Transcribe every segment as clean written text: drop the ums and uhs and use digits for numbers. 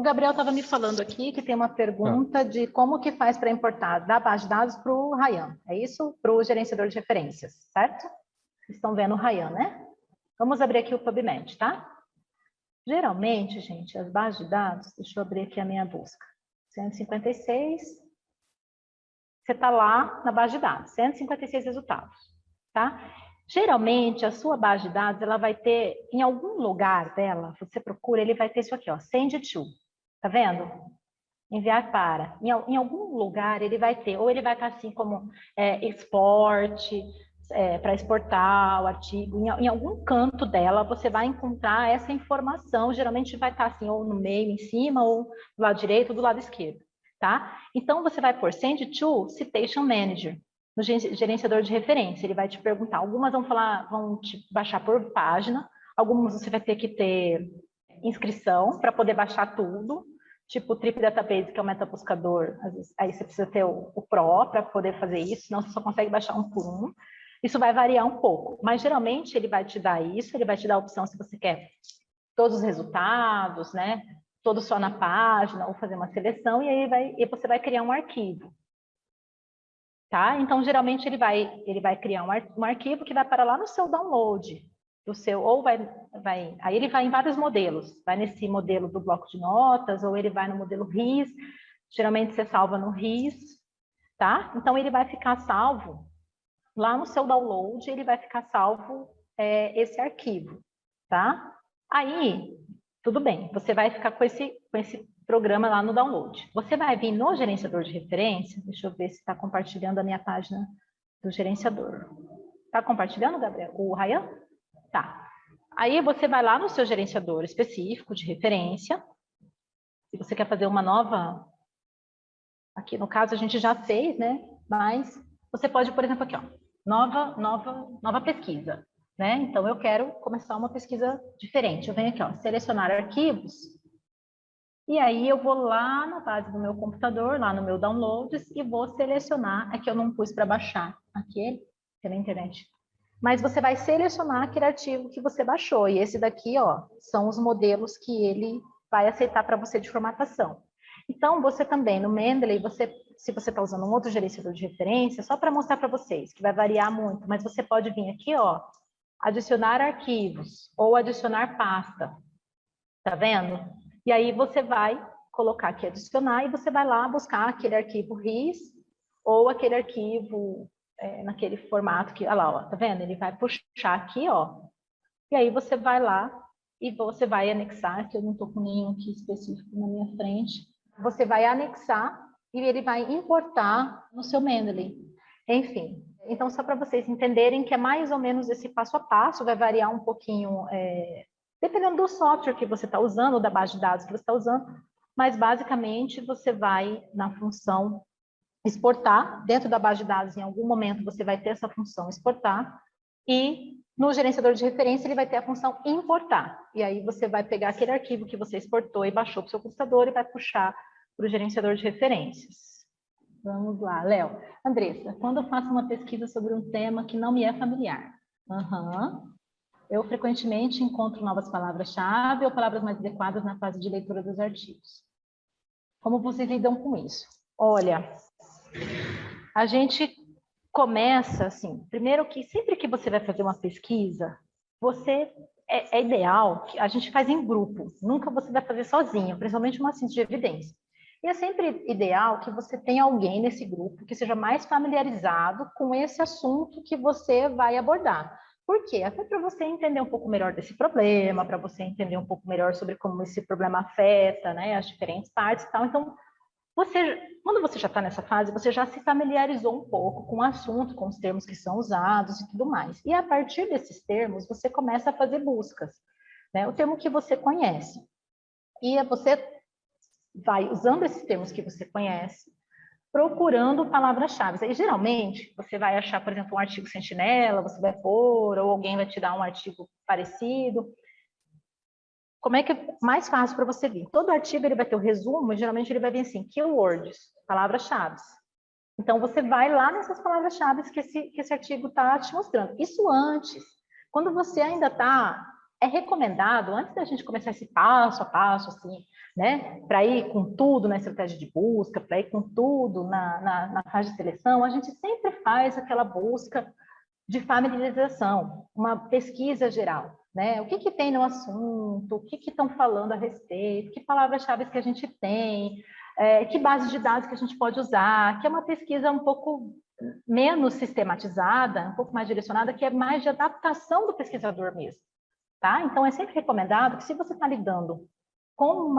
O Gabriel estava me falando aqui que tem uma pergunta de como que faz para importar da base de dados para o Ryan. É isso? Para o gerenciador de referências, certo? Vocês estão vendo o Ryan, né? Vamos abrir aqui o PubMed, tá? Geralmente, gente, as bases de dados, deixa eu abrir aqui a minha busca. 156, você está lá na base de dados, 156 resultados, tá? Geralmente, a sua base de dados, ela vai ter, em algum lugar dela, você procura, ele vai ter isso aqui, ó, send to, tá vendo? Enviar para. Em algum lugar, ele vai ter, ou ele vai estar assim como export, para exportar o artigo, em algum canto dela, você vai encontrar essa informação, geralmente vai estar assim, ou no meio, em cima, ou do lado direito, ou do lado esquerdo, tá? Então, você vai pôr send to citation manager, no gerenciador de referência, ele vai te perguntar, algumas vão te baixar por página, algumas você vai ter que ter inscrição para poder baixar tudo, tipo o Trip Database, que é o metabuscador, aí você precisa ter o Pro para poder fazer isso, senão você só consegue baixar um por um. Isso vai variar um pouco, mas geralmente ele vai te dar isso, ele vai te dar a opção se você quer todos os resultados, né? Todo só na página, ou fazer uma seleção, e aí você vai criar um arquivo. Tá? Então, geralmente, ele vai criar um arquivo que vai para lá no seu download, aí ele vai em vários modelos, vai nesse modelo do bloco de notas, ou ele vai no modelo RIS, geralmente você salva no RIS, tá? Então, ele vai ficar salvo lá no seu download, ele vai ficar salvo esse arquivo, tá? Aí, tudo bem, você vai ficar com esse programa lá no download. Você vai vir no gerenciador de referência, deixa eu ver se está compartilhando a minha página do gerenciador. Está compartilhando, Gabriel? O Ryan? Tá. Aí você vai lá no seu gerenciador específico de referência. Se você quer fazer uma nova... Aqui, no caso, a gente já fez, né? Mas você pode, por exemplo, aqui, ó. Nova pesquisa, né? Então, eu quero começar uma pesquisa diferente. Eu venho aqui, ó, selecionar arquivos. E aí, eu vou lá na base do meu computador, lá no meu downloads, e vou selecionar... Aqui eu não pus para baixar aquele, pela internet. Mas você vai selecionar aquele artigo que você baixou. E esse daqui, ó, são os modelos que ele vai aceitar para você de formatação. Então, você também, no Mendeley, se você está usando um outro gerenciador de referência, só para mostrar para vocês, que vai variar muito, mas você pode vir aqui, ó, adicionar arquivos ou adicionar pasta. Tá vendo? E aí você vai colocar aqui adicionar e você vai lá buscar aquele arquivo RIS ou aquele arquivo naquele formato que, olha lá, ó, tá vendo? Ele vai puxar aqui, ó, e aí você vai lá e você vai anexar, que eu não estou com nenhum aqui específico na minha frente, você vai anexar e ele vai importar no seu Mendeley. Enfim, então só para vocês entenderem que é mais ou menos esse passo a passo, vai variar um pouquinho, dependendo do software que você está usando, ou da base de dados que você está usando, mas basicamente você vai na função exportar, dentro da base de dados, em algum momento você vai ter essa função exportar, e no gerenciador de referência ele vai ter a função importar, e aí você vai pegar aquele arquivo que você exportou e baixou para o seu computador e vai puxar para o gerenciador de referências. Vamos lá, Léo. Andressa, quando eu faço uma pesquisa sobre um tema que não me é familiar? Eu frequentemente encontro novas palavras-chave ou palavras mais adequadas na fase de leitura dos artigos. Como vocês lidam com isso? Olha, a gente começa assim, primeiro que sempre que você vai fazer uma pesquisa, é ideal que a gente faz em grupo, nunca você vai fazer sozinho, principalmente uma síntese de evidência. E é sempre ideal que você tenha alguém nesse grupo que seja mais familiarizado com esse assunto que você vai abordar. Por quê? Até para você entender um pouco melhor desse problema, para você entender um pouco melhor sobre como esse problema afeta, né, as diferentes partes e tal. Então, quando você já está nessa fase, você já se familiarizou um pouco com o assunto, com os termos que são usados e tudo mais. E a partir desses termos, você começa a fazer buscas, né? O termo que você conhece. E você vai usando esses termos que você conhece, procurando palavras-chave. Aí, geralmente, você vai achar, por exemplo, um artigo sentinela, você vai pôr, ou alguém vai te dar um artigo parecido. Como é que é mais fácil para você vir? Todo artigo ele vai ter o resumo, geralmente ele vai vir assim, keywords, palavras-chave. Então, você vai lá nessas palavras-chave que esse artigo está te mostrando. Isso antes, quando você ainda está... É recomendado, antes da gente começar esse passo a passo, assim, né? Para ir com tudo na estratégia de busca, para ir com tudo na fase de seleção, a gente sempre faz aquela busca de familiarização, uma pesquisa geral, né? O que que tem no assunto, o que que estão falando a respeito, que palavras-chave que a gente tem, que base de dados que a gente pode usar, que é uma pesquisa um pouco menos sistematizada, um pouco mais direcionada, que é mais de adaptação do pesquisador mesmo, tá? Então, é sempre recomendado que se você está lidando com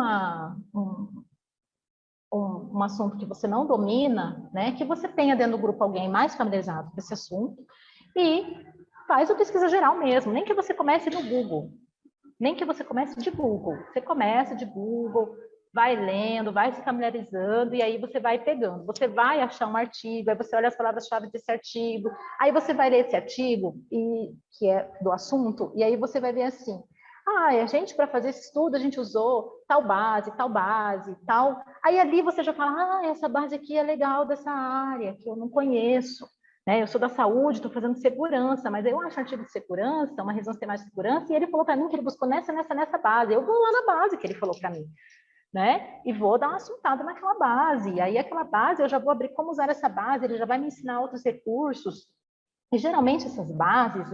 um assunto que você não domina, né, que você tenha dentro do grupo alguém mais familiarizado com esse assunto e faz a pesquisa geral mesmo, nem que você comece no Google, nem que você comece de Google, você começa de Google, vai lendo, vai se familiarizando e aí você vai pegando, você vai achar um artigo, aí você olha as palavras-chave desse artigo, aí você vai ler esse artigo, que é do assunto, e aí você vai ver assim, a gente, para fazer esse estudo, a gente usou tal base, tal. Aí ali você já fala, essa base aqui é legal dessa área, que eu não conheço. Né? Eu sou da saúde, estou fazendo segurança, mas eu acho artigo de segurança, uma revisão sistemática de segurança, e ele falou para mim que ele buscou nessa base. Eu vou lá na base que ele falou para mim. Né? E vou dar uma assuntada naquela base. E aí, aquela base, eu já vou abrir como usar essa base, ele já vai me ensinar outros recursos. E geralmente essas bases,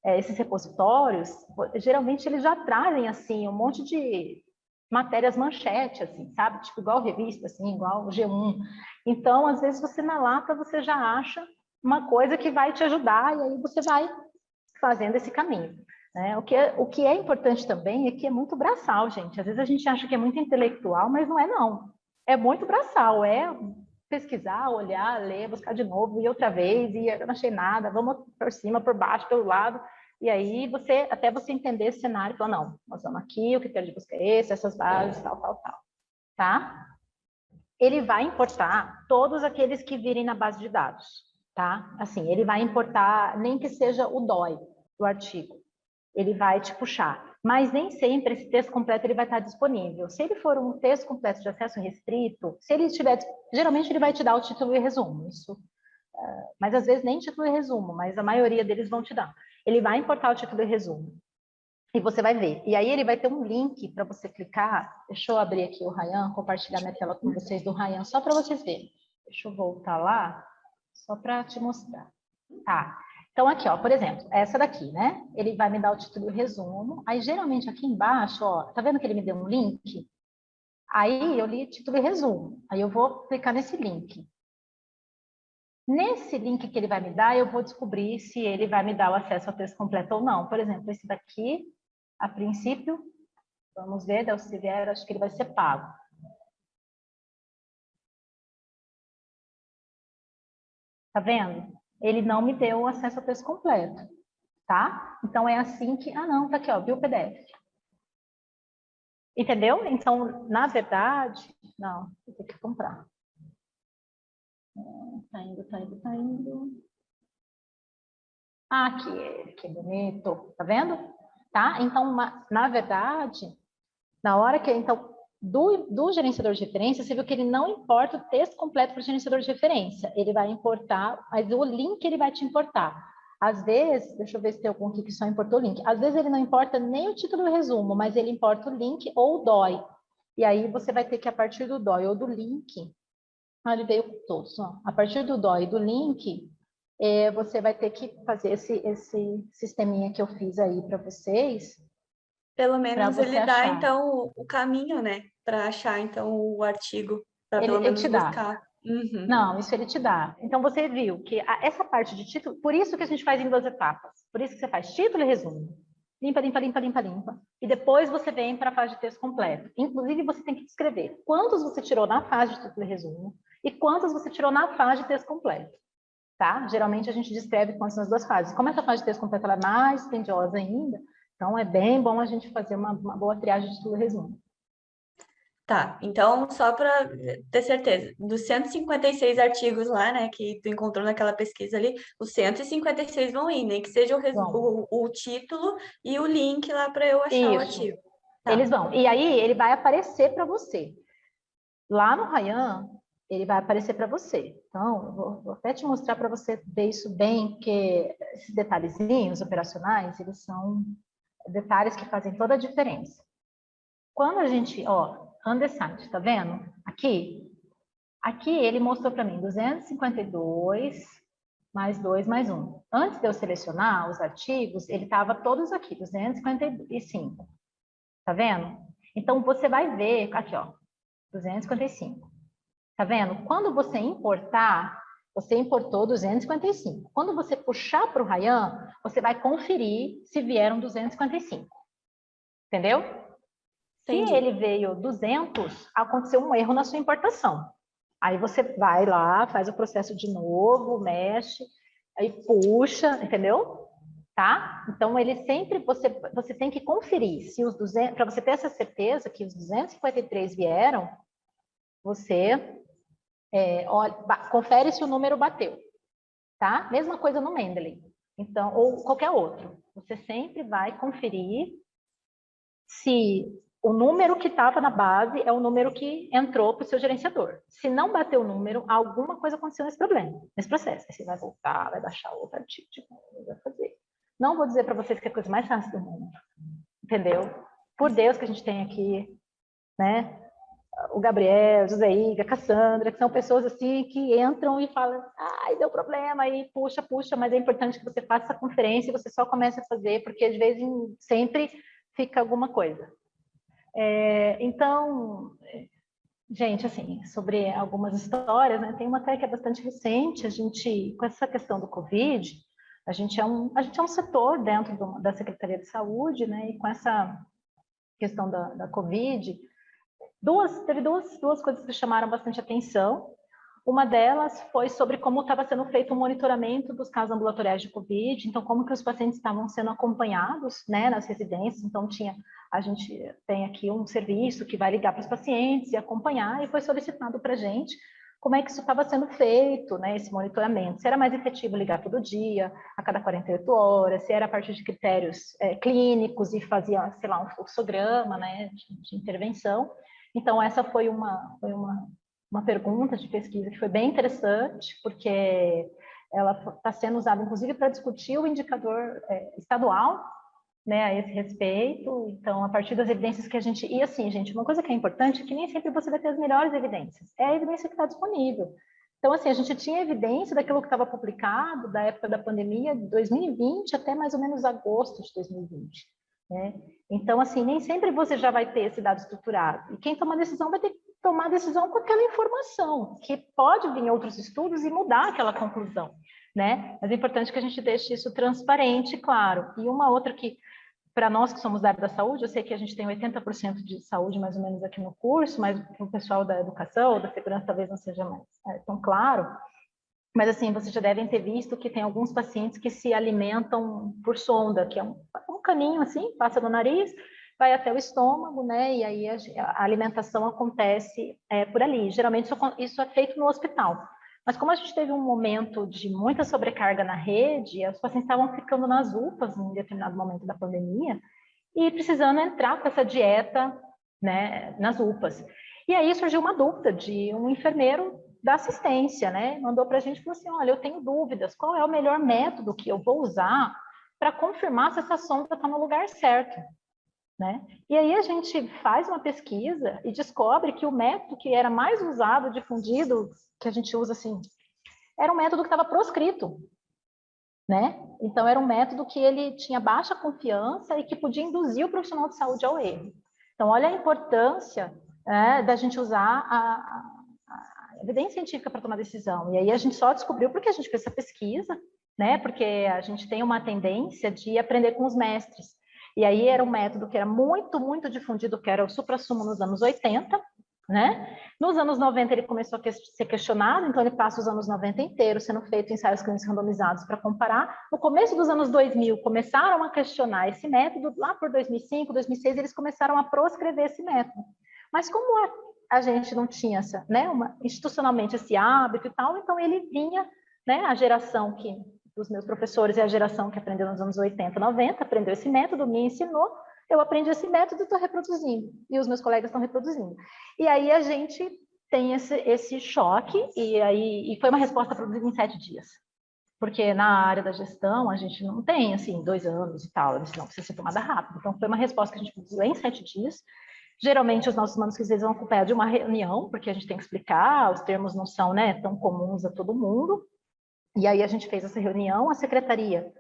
esses repositórios, geralmente eles já trazem assim um monte de matérias manchete, assim, sabe? Tipo igual revista, assim, igual G1. Então, às vezes você na lata você já acha uma coisa que vai te ajudar e aí você vai fazendo esse caminho. Né? O que é importante também é que é muito braçal, gente. Às vezes a gente acha que é muito intelectual, mas não é não. É muito braçal, é pesquisar, olhar, ler, buscar de novo, e outra vez, e eu não achei nada, vamos por cima, por baixo, pelo lado, e aí até você entender esse cenário, falar, não, nós vamos aqui, o critério de busca é esse, essas bases, tal, tá? Ele vai importar todos aqueles que virem na base de dados, tá? Assim, ele vai importar, nem que seja o DOI do artigo, ele vai te puxar. Mas nem sempre esse texto completo ele vai estar disponível. Se ele for um texto completo de acesso restrito, se ele estiver, geralmente ele vai te dar o título e resumo, isso. Mas às vezes nem título e resumo, mas a maioria deles vão te dar. Ele vai importar o título e resumo. E você vai ver. E aí ele vai ter um link para você clicar. Deixa eu abrir aqui o Ryan, compartilhar minha tela com vocês do Ryan, só para vocês verem. Deixa eu voltar lá, só para te mostrar. Tá. Então, aqui, ó, por exemplo, essa daqui, né? Ele vai me dar o título e o resumo. Aí, geralmente, aqui embaixo, ó, tá vendo que ele me deu um link? Aí, eu li título e resumo. Aí, eu vou clicar nesse link. Nesse link que ele vai me dar, eu vou descobrir se ele vai me dar o acesso ao texto completo ou não. Por exemplo, esse daqui, a princípio, vamos ver, da Auxiliar, acho que ele vai ser pago. Tá vendo? Ele não me deu o acesso ao texto completo, tá? Então, é assim que... Ah, não, tá aqui, ó, viu o PDF. Entendeu? Então, na verdade... Não, eu tenho que comprar. Tá indo. Ah, aqui, que bonito. Tá vendo? Tá? Então, na verdade, na hora que... Então, do gerenciador de referência, você viu que ele não importa o texto completo para o gerenciador de referência. Ele vai importar, mas o link ele vai te importar. Às vezes, deixa eu ver se tem algum aqui que só importou o link. Às vezes ele não importa nem o título e resumo, mas ele importa o link ou o DOI. E aí você vai ter que, a partir do DOI ou do link, ele veio com todos, ó. A partir do DOI e do link, você vai ter que fazer esse sisteminha que eu fiz aí para vocês. Pelo menos ele dá, achar. então, o caminho, né? Para achar, então, o artigo, para pelo Ele menos te dá. buscar. Uhum. Não, isso ele te dá. Então, você viu que essa parte de título, por isso que a gente faz em 2 etapas. Por isso que você faz título e resumo. Limpa, limpa, limpa, limpa, limpa. E depois você vem para a fase de texto completo. Inclusive, você tem que descrever quantos você tirou na fase de título e resumo e quantos você tirou na fase de texto completo. Tá? Geralmente, a gente descreve quantos nas 2 fases. Como essa fase de texto completo ela é mais dispendiosa ainda, então é bem bom a gente fazer uma boa triagem de título e resumo. Tá, então, só para ter certeza, dos 156 artigos lá, né, que tu encontrou naquela pesquisa ali, os 156 vão ir, nem que seja o título e o link lá para eu achar o Isso. artigo. Eles Tá. vão. E aí, ele vai aparecer para você. Lá no Ryan, ele vai aparecer para você. Então, eu vou até te mostrar para você ver isso bem, porque esses detalhezinhos operacionais, eles são detalhes que fazem toda a diferença. Quando a gente, ó, undecided, tá vendo? Aqui ele mostrou para mim 252 mais 2 mais 1. Antes de eu selecionar os artigos, ele estava todos aqui, 255. Tá vendo? Então, você vai ver, aqui, ó, 255. Tá vendo? Quando você importar, você importou 255. Quando você puxar para o Ryan, você vai conferir se vieram 255. Entendeu? Entendi. Se ele veio 200, aconteceu um erro na sua importação. Aí você vai lá, faz o processo de novo, mexe, aí puxa, entendeu? Tá? Então, ele sempre, você tem que conferir se os 200, para você ter essa certeza que os 253 vieram, você olha, confere se o número bateu, tá? Mesma coisa no Mendeley. Então, ou qualquer outro. Você sempre vai conferir se o número que estava na base é o número que entrou para o seu gerenciador. Se não bater o número, alguma coisa aconteceu nesse problema, nesse processo. Aí você vai voltar, vai baixar outro artigo, vai fazer. Não vou dizer para vocês que é a coisa mais fácil do mundo, entendeu? Por Deus que a gente tem aqui, né? O Gabriel, José Iga, Cassandra, que são pessoas assim que entram e falam, ai, deu problema, e puxa, mas é importante que você faça essa conferência e você só comece a fazer, porque às vezes sempre fica alguma coisa. Então, gente, assim, sobre algumas histórias, né, tem uma até que é bastante recente, a gente, com essa questão do Covid, a gente é um setor dentro da Secretaria de Saúde, né, e com essa questão da Covid, teve duas coisas que chamaram bastante atenção. Uma delas foi sobre como estava sendo feito o monitoramento dos casos ambulatoriais de Covid, então como que os pacientes estavam sendo acompanhados, né, nas residências. Então a gente tem aqui um serviço que vai ligar para os pacientes e acompanhar, e foi solicitado para a gente como é que isso estava sendo feito, né, esse monitoramento. Se era mais efetivo ligar todo dia, a cada 48 horas, se era a partir de critérios clínicos e fazia, sei lá, um fluxograma, né, de intervenção. Então, essa foi uma pergunta de pesquisa que foi bem interessante, porque ela está sendo usada, inclusive, para discutir o indicador estadual, né, a esse respeito. Então, a partir das evidências que a gente... E assim, gente, uma coisa que é importante é que nem sempre você vai ter as melhores evidências. É a evidência que está disponível. Então, assim, a gente tinha evidência daquilo que estava publicado da época da pandemia de 2020 até mais ou menos agosto de 2020. Né? Então, assim, nem sempre você já vai ter esse dado estruturado. E quem toma decisão vai ter que tomar decisão com aquela informação, que pode vir outros estudos e mudar aquela conclusão, né? Mas é importante que a gente deixe isso transparente, claro. E uma outra que, para nós que somos da área da saúde, eu sei que a gente tem 80% de saúde mais ou menos aqui no curso, mas para o pessoal da educação ou da segurança talvez não seja mais tão claro. Mas, assim, vocês já devem ter visto que tem alguns pacientes que se alimentam por sonda, que é um caminho, assim, passa no nariz, vai até o estômago, né? E aí a alimentação acontece por ali. Geralmente isso é feito no hospital. Mas como a gente teve um momento de muita sobrecarga na rede, os pacientes estavam ficando nas UPAs em determinado momento da pandemia e precisando entrar com essa dieta, né, nas UPAs. E aí surgiu uma dúvida de um enfermeiro da assistência, né? Mandou para a gente e falou assim, olha, eu tenho dúvidas, qual é o melhor método que eu vou usar para confirmar se essa sonda está no lugar certo, né? E aí a gente faz uma pesquisa e descobre que o método que era mais usado, difundido, que a gente usa assim, era um método que estava proscrito, né? Então era um método que ele tinha baixa confiança e que podia induzir o profissional de saúde ao erro. Então olha a importância da gente usar a evidência científica para tomar decisão. E aí a gente só descobriu porque a gente fez essa pesquisa, né? Porque a gente tem uma tendência de aprender com os mestres. E aí era um método que era muito, muito difundido, que era o suprassumo nos anos 80, né? Nos anos 90 ele começou a ser questionado, então ele passa os anos 90 inteiros sendo feito ensaios clínicos randomizados para comparar. No começo dos anos 2000 começaram a questionar esse método, lá por 2005, 2006 eles começaram a proscrever esse método. Mas como a gente não tinha institucionalmente esse hábito e tal, então ele vinha, né, a geração dos meus professores é a geração que aprendeu nos anos 80, 90, aprendeu esse método, me ensinou, eu aprendi esse método e estou reproduzindo, e os meus colegas estão reproduzindo. E aí a gente tem esse choque, e foi uma resposta produzida em 7 dias. Porque na área da gestão a gente não tem, assim, 2 anos e tal, senão precisa ser tomada rápido. Então foi uma resposta que a gente produziu em 7 dias, Geralmente, os nossos manuscritos eles vão acompanhar de uma reunião, porque a gente tem que explicar, os termos não são, né, tão comuns a todo mundo. E aí a gente fez essa reunião, a secretaria,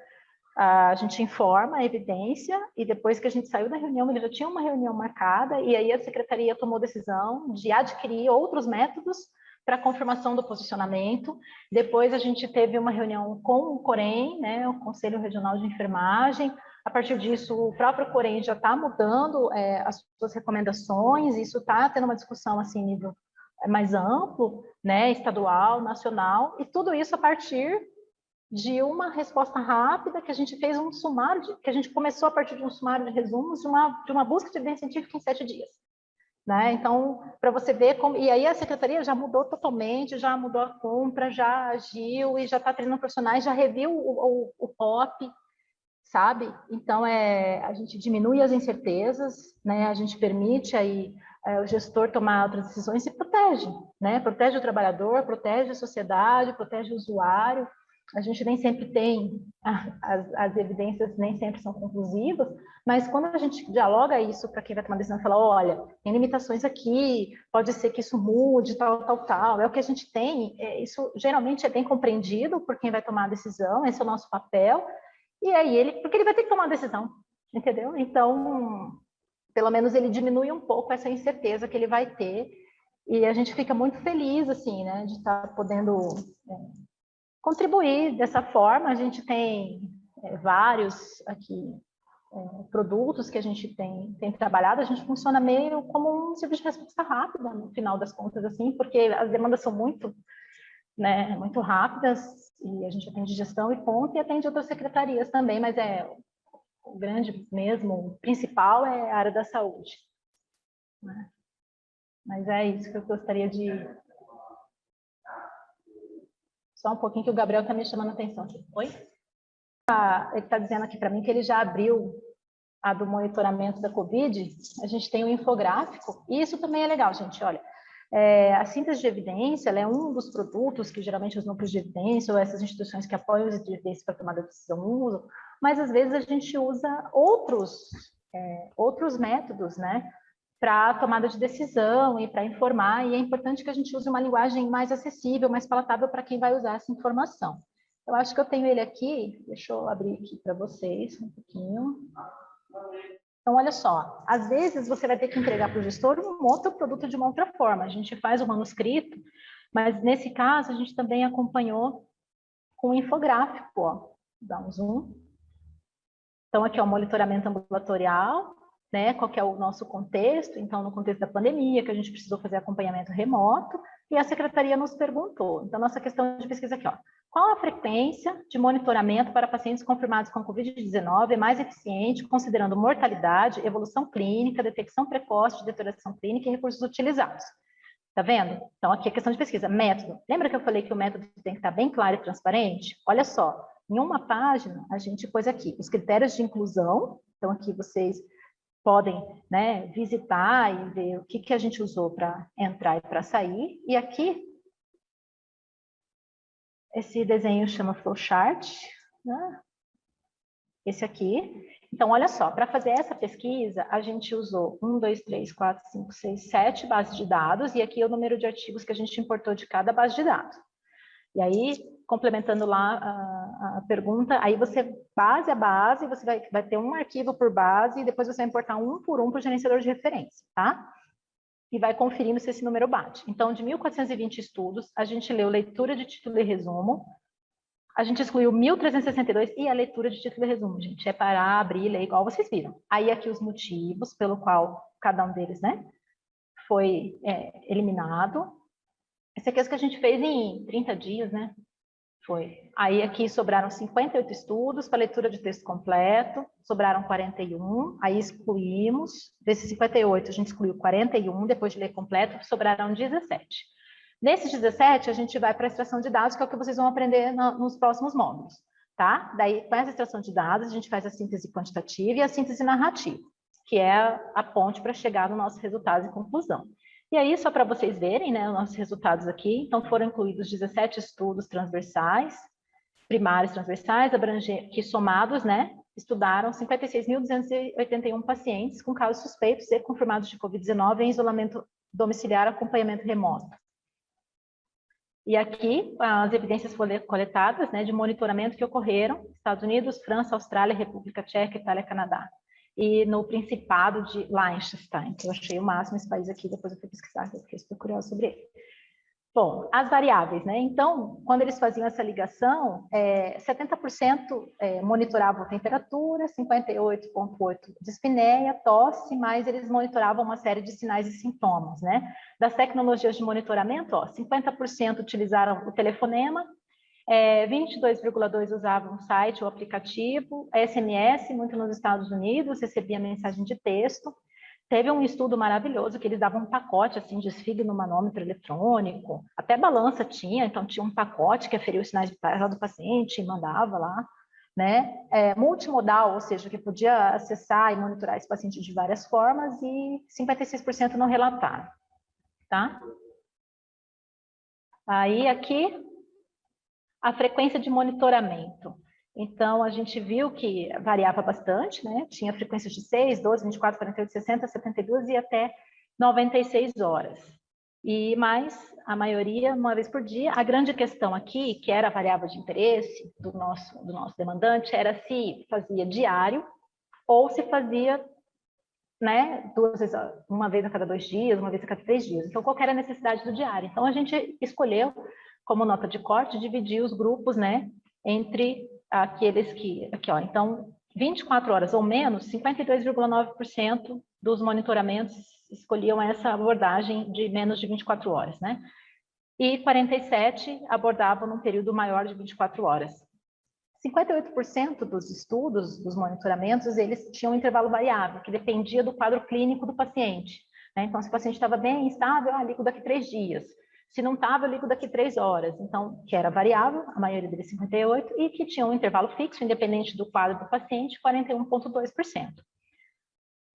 a gente informa a evidência, e depois que a gente saiu da reunião, ele já tinha uma reunião marcada, e aí a secretaria tomou decisão de adquirir outros métodos para confirmação do posicionamento. Depois a gente teve uma reunião com o COREN, né, o Conselho Regional de Enfermagem. A partir disso, o próprio COREN já está mudando as suas recomendações, isso está tendo uma discussão assim, nível mais amplo, né, estadual, nacional, e tudo isso a partir de uma resposta rápida que a gente fez um sumário, que a gente começou a partir de um sumário de resumos de uma busca de evidência científica em 7 dias. Né? Então, para você ver como... E aí a secretaria já mudou totalmente, já mudou a compra, já agiu e já está treinando profissionais, já reviu o POP, sabe? Então, a gente diminui as incertezas, né? A gente permite aí o gestor tomar outras decisões e protege, né? Protege o trabalhador, protege a sociedade, protege o usuário. A gente nem sempre tem, as evidências nem sempre são conclusivas, mas quando a gente dialoga isso para quem vai tomar decisão, fala, olha, tem limitações aqui, pode ser que isso mude, tal, é o que a gente tem, isso geralmente é bem compreendido por quem vai tomar a decisão, esse é o nosso papel, e aí porque ele vai ter que tomar a decisão, entendeu? Então, pelo menos ele diminui um pouco essa incerteza que ele vai ter, e a gente fica muito feliz, assim, né, de estar podendo contribuir dessa forma. A gente tem vários aqui produtos que a gente tem trabalhado, a gente funciona meio como um serviço de resposta rápida, no final das contas, assim, porque as demandas são muito, né, muito rápidas, e a gente atende gestão e ponto, e atende outras secretarias também, mas o grande mesmo, o principal é a área da saúde. Né? Mas é isso que eu gostaria de... Só um pouquinho que o Gabriel está me chamando a atenção aqui. Oi? Ele está dizendo aqui para mim que ele já abriu a do monitoramento da Covid. A gente tem um infográfico, e isso também é legal, gente. Olha, a síntese de evidência, ela é um dos produtos que geralmente os núcleos de evidência ou essas instituições que apoiam os de evidência para tomar decisão usam, mas às vezes a gente usa outros métodos, né, para tomada de decisão e para informar, e é importante que a gente use uma linguagem mais acessível, mais palatável para quem vai usar essa informação. Eu acho que eu tenho ele aqui, deixa eu abrir aqui para vocês um pouquinho. Então, olha só, às vezes você vai ter que entregar para o gestor um outro produto de uma outra forma. A gente faz o manuscrito, mas nesse caso a gente também acompanhou com um infográfico, ó. Dá um zoom. Então, aqui é o monitoramento ambulatorial, né? Qual que é o nosso contexto? Então, no contexto da pandemia, que a gente precisou fazer acompanhamento remoto, e a secretaria nos perguntou. Então, nossa questão de pesquisa aqui, ó. Qual a frequência de monitoramento para pacientes confirmados com Covid-19 é mais eficiente, considerando mortalidade, evolução clínica, detecção precoce de deterioração clínica e recursos utilizados? Tá vendo? Então, aqui é questão de pesquisa. Método. Lembra que eu falei que o método tem que estar bem claro e transparente? Olha só, em uma página, a gente pôs aqui os critérios de inclusão. Então, aqui vocês podem, né, visitar e ver o que a gente usou para entrar e para sair. E aqui, esse desenho chama flowchart, né? Esse aqui. Então, olha só, para fazer essa pesquisa, a gente usou 1, 2, 3, 4, 5, 6, 7 bases de dados, e aqui é o número de artigos que a gente importou de cada base de dados. E aí, complementando lá a pergunta, aí você, base a base, você vai ter um arquivo por base, e depois você vai importar um por um para o gerenciador de referência, tá? E vai conferindo se esse número bate. Então, de 1.420 estudos, a gente leu leitura de título e resumo, a gente excluiu 1.362 e a leitura de título e resumo, gente. É parar, abrir, ler, igual vocês viram. Aí aqui os motivos pelo qual cada um deles, né, foi eliminado. Esse aqui é o que a gente fez em 30 dias, né? Foi. Aí aqui sobraram 58 estudos para leitura de texto completo, sobraram 41, aí excluímos. Desses 58, a gente excluiu 41, depois de ler completo, sobraram 17. Nesses 17, a gente vai para a extração de dados, que é o que vocês vão aprender nos próximos módulos, tá? Daí, com essa extração de dados, a gente faz a síntese quantitativa e a síntese narrativa, que é a ponte para chegar no nosso resultado e conclusão. E aí, só para vocês verem, né, os nossos resultados aqui, então foram incluídos 17 estudos transversais, primários transversais, que somados, né, estudaram 56.281 pacientes com casos suspeitos e confirmados de Covid-19 em isolamento domiciliar, acompanhamento remoto. E aqui, as evidências coletadas, né, de monitoramento que ocorreram nos Estados Unidos, França, Austrália, República Tcheca, Itália, Canadá. E no Principado de Liechtenstein, que eu achei o máximo esse país aqui, depois eu fui pesquisar, eu fiquei super curiosa sobre ele. Bom, as variáveis, né? Então, quando eles faziam essa ligação, 70% monitoravam a temperatura, 58,8% dispneia, tosse, mas eles monitoravam uma série de sinais e sintomas, né? Das tecnologias de monitoramento, 50% utilizaram o telefonema, 22,2% usavam o site ou aplicativo, SMS, muito nos Estados Unidos, recebia mensagem de texto. Teve um estudo maravilhoso que eles davam um pacote assim de esfigmomanômetro eletrônico, até balança tinha, então tinha um pacote que aferia os sinais vitais do paciente e mandava lá, né? Multimodal, ou seja, que podia acessar e monitorar esse paciente de várias formas, e 56% não relataram, tá? Aí aqui a frequência de monitoramento. Então, a gente viu que variava bastante, né? Tinha frequências de 6, 12, 24, 48, 60, 72 e até 96 horas. E mais, a maioria, uma vez por dia. A grande questão aqui, que era a variável de interesse do nosso demandante, era se fazia diário ou se fazia, né, uma vez a cada 2 dias, uma vez a cada 3 dias. Então, qual era a necessidade do diário? Então, a gente escolheu, como nota de corte, dividir os grupos, né, entre aqueles que... Aqui, ó, então, 24 horas ou menos, 52,9% dos monitoramentos escolhiam essa abordagem de menos de 24 horas, né? E 47% abordavam num período maior de 24 horas. 58% dos estudos, dos monitoramentos, eles tinham um intervalo variável, que dependia do quadro clínico do paciente, né? Então, se o paciente estava bem, estável, ligo daqui 3 dias. Se não estava, eu ligo daqui 3 horas. Então, que era variável, a maioria deles 58%, e que tinha um intervalo fixo, independente do quadro do paciente, 41,2%.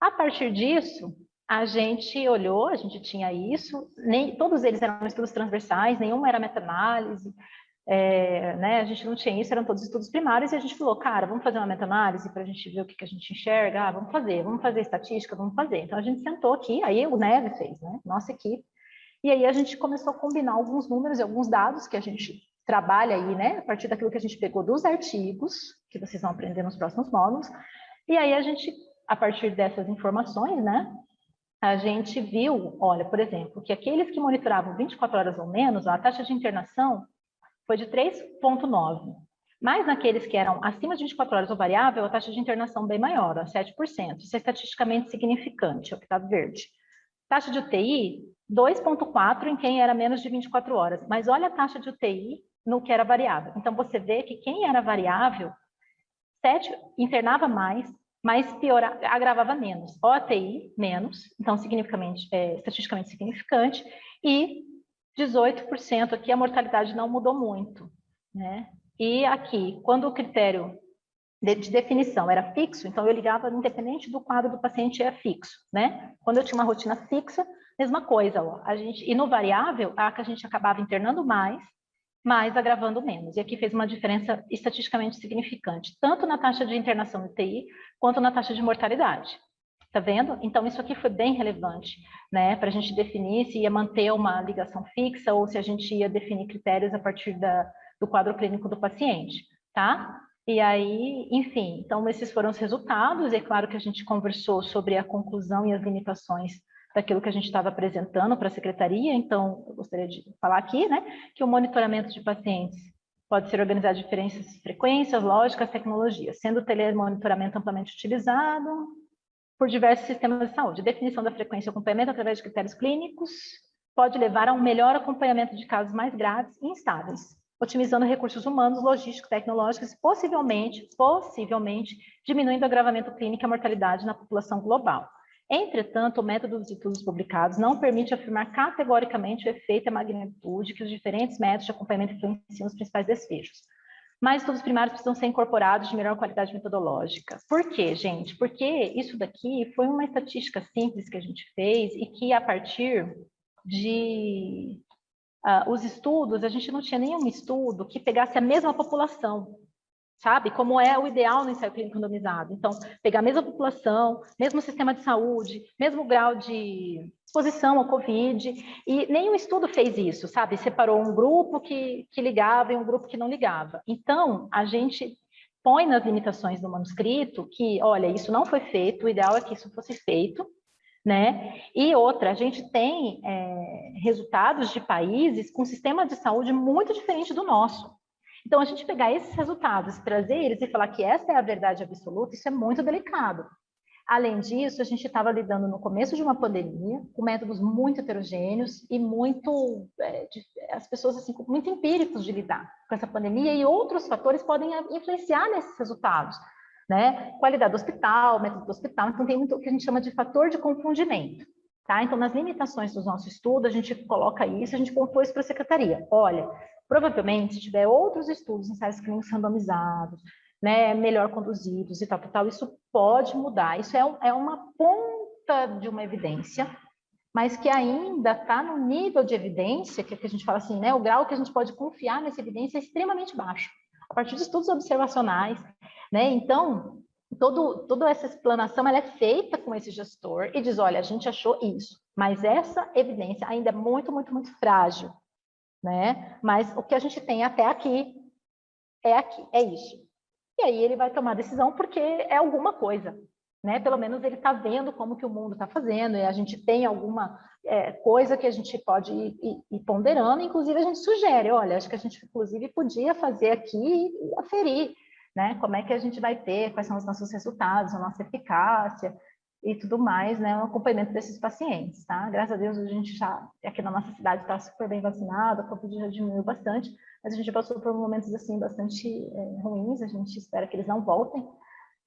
A partir disso, a gente olhou, a gente tinha isso, todos eles eram estudos transversais, nenhum era meta-análise, né, a gente não tinha isso, eram todos estudos primários, e a gente falou, cara, vamos fazer uma meta-análise para a gente ver o que a gente enxerga, vamos fazer estatística, vamos fazer. Então, a gente sentou aqui, aí o Neve fez, né, nossa equipe, e aí a gente começou a combinar alguns números e alguns dados que a gente trabalha aí, né, a partir daquilo que a gente pegou dos artigos, que vocês vão aprender nos próximos módulos, e aí a gente, a partir dessas informações, né, a gente viu, olha, por exemplo, que aqueles que monitoravam 24 horas ou menos, a taxa de internação foi de 3,9%. Mas naqueles que eram acima de 24 horas ou variável, a taxa de internação bem maior, 7%. Isso é estatisticamente significante, é o que está verde. Taxa de UTI, 2,4% em quem era menos de 24 horas. Mas olha a taxa de UTI no que era variável. Então, você vê que quem era variável, 7 internava mais, mas agravava menos. OTI, menos, então estatisticamente significante, e 18% aqui a mortalidade não mudou muito, né? E aqui, quando o critério de definição era fixo, então eu ligava independente do quadro do paciente, é fixo, né? Quando eu tinha uma rotina fixa, mesma coisa, ó, e no variável, que a gente acabava internando mais, mas agravando menos. E aqui fez uma diferença estatisticamente significante, tanto na taxa de internação do UTI, quanto na taxa de mortalidade. Tá vendo? Então, isso aqui foi bem relevante, né? Para a gente definir se ia manter uma ligação fixa ou se a gente ia definir critérios a partir do quadro clínico do paciente, tá? E aí, enfim, então esses foram os resultados. É claro que a gente conversou sobre a conclusão e as limitações daquilo que a gente estava apresentando para a secretaria. Então, eu gostaria de falar aqui, né, que o monitoramento de pacientes pode ser organizado em diferentes frequências, lógicas, tecnologias, sendo o telemonitoramento amplamente utilizado por diversos sistemas de saúde. A definição da frequência e acompanhamento através de critérios clínicos pode levar a um melhor acompanhamento de casos mais graves e instáveis, otimizando recursos humanos, logísticos, tecnológicos e possivelmente diminuindo o agravamento clínico e a mortalidade na população global. Entretanto, o método dos estudos publicados não permite afirmar categoricamente o efeito e a magnitude que os diferentes métodos de acompanhamento influenciam os principais desfechos. Mas estudos primários precisam ser incorporados de melhor qualidade metodológica. Por quê, gente? Porque isso daqui foi uma estatística simples que a gente fez e que, a partir de os estudos, a gente não tinha nenhum estudo que pegasse a mesma população. sabe? Como é o ideal no ensaio clínico randomizado. Então, pegar a mesma população, mesmo sistema de saúde, mesmo grau de exposição ao Covid, e nenhum estudo fez isso, sabe? Separou um grupo que ligava e um grupo que não ligava. Então, a gente põe nas limitações do manuscrito que, olha, isso não foi feito, o ideal é que isso fosse feito, né? E outra, a gente tem resultados de países com sistema de saúde muito diferente do nosso. Então, a gente pegar esses resultados, trazer eles e falar que essa é a verdade absoluta, isso é muito delicado. Além disso, a gente estava lidando no começo de uma pandemia, com métodos muito heterogêneos e muito, as pessoas assim, muito empíricos de lidar com essa pandemia, e outros fatores podem influenciar nesses resultados, né? Qualidade do hospital, método do hospital, então tem muito o que a gente chama de fator de confundimento. Tá? Então, nas limitações do nosso estudo, a gente coloca isso, a gente compôs para a secretaria. Olha, provavelmente, se tiver outros estudos, ensaios clínicos randomizados, né, melhor conduzidos e tal, isso pode mudar. Isso é uma ponta de uma evidência, mas que ainda está no nível de evidência, que a gente fala assim, né, o grau que a gente pode confiar nessa evidência é extremamente baixo, a partir de estudos observacionais, né? Então, toda essa explanação ela é feita com esse gestor e diz, olha, a gente achou isso, mas essa evidência ainda é muito, muito, muito frágil, né? Mas o que a gente tem até aqui, é isso. E aí ele vai tomar decisão porque é alguma coisa, né? Pelo menos ele está vendo como que o mundo está fazendo, e a gente tem alguma coisa que a gente pode ir ponderando, inclusive a gente sugere, olha, acho que a gente inclusive podia fazer aqui e aferir, né? Como é que a gente vai ter, quais são os nossos resultados, a nossa eficácia e tudo mais, né? O acompanhamento desses pacientes, tá? Graças a Deus a gente já, aqui na nossa cidade, está super bem vacinado, a Covid já diminuiu bastante, mas a gente passou por momentos assim bastante ruins, a gente espera que eles não voltem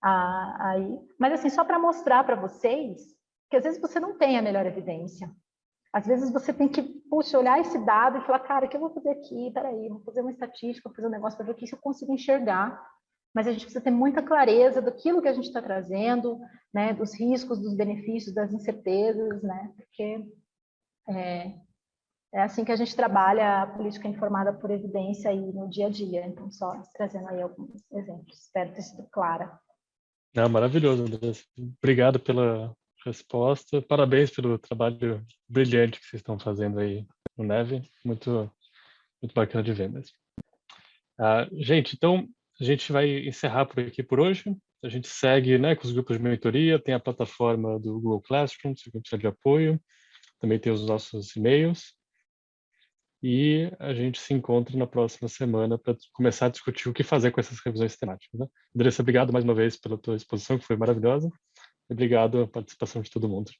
aí. Mas assim, só para mostrar para vocês que às vezes você não tem a melhor evidência. Às vezes você tem que, puxa, olhar esse dado e falar, cara, o que eu vou fazer aqui? Peraí, vou fazer uma estatística, vou fazer um negócio para ver o que eu consigo enxergar. Mas a gente precisa ter muita clareza daquilo que a gente está trazendo, né, dos riscos, dos benefícios, das incertezas, né, porque é assim que a gente trabalha a política informada por evidência aí no dia a dia. Então, só trazendo aí alguns exemplos. Espero ter sido clara. Não, maravilhoso, André. Obrigado pela resposta. Parabéns pelo trabalho brilhante que vocês estão fazendo aí no Neve. Muito, muito bacana de ver mesmo. Gente, então a gente vai encerrar por aqui por hoje. A gente segue, né, com os grupos de mentoria, tem a plataforma do Google Classroom, se precisar de apoio. Também tem os nossos e-mails. E a gente se encontra na próxima semana para começar a discutir o que fazer com essas revisões temáticas. Né? Andressa, obrigado mais uma vez pela tua exposição, que foi maravilhosa. Obrigado a participação de todo mundo.